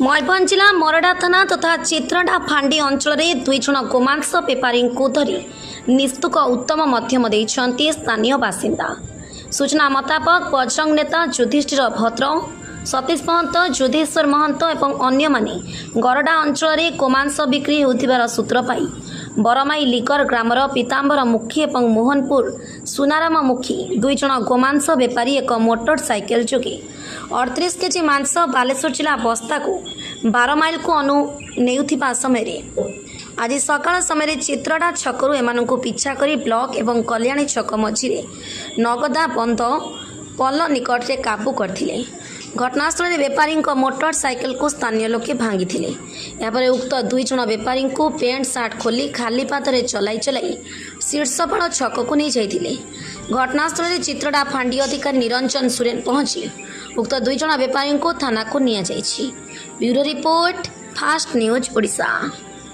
मयूरभंज जिला मोरडा थाना तथा चित्रडा फांडी अंचल में 2 जन गोमांस बेपारी धरी निस्तुक उत्तम मध्यम देइछन्ति स्थानीय बासिंदा। सूचना मुताबक बजरंग नेता युधिष्ठिर भद्र, सतीश महंत, युद्धेश्वर महंत और अन्य माने गरडा अंचल में गोमांस बिक्री होथिबार सूत्र पाई बरमाई लिकर ग्रामर पीतांबर मुखी और मोहनपुर सुनाराम मुखी 2 जन गोमांस बेपारी एक मोटरसाइकेल जोगे 38 केजी मांस बालेश्वर जिला बस्ता को 12 माइल को अनु नेउथिबा समय आज सकाळ समय चित्रडा छकरू एमानंकु पिछा करी ब्लॉक एवं कल्याणी छक मझिरे नगदा बंद पल निकट में काबू करथिले। घटनास्थल में बेपारी मोटरसाइकेल को स्थानीय लोके भांगी यापर उक्त 2 जन बेपारी को पेंट सार्ट खोली खाली पादरे चलाई चलाई शीर्षपाड़ छक को नहीं जाइए। घटनास्थल में चित्रडा फांडी अधिकारी निरंजन सुरेन पहुंची उक्त 2 जन बेपारी को थाना को निया जाइछि। Bureau report fast news Odisha.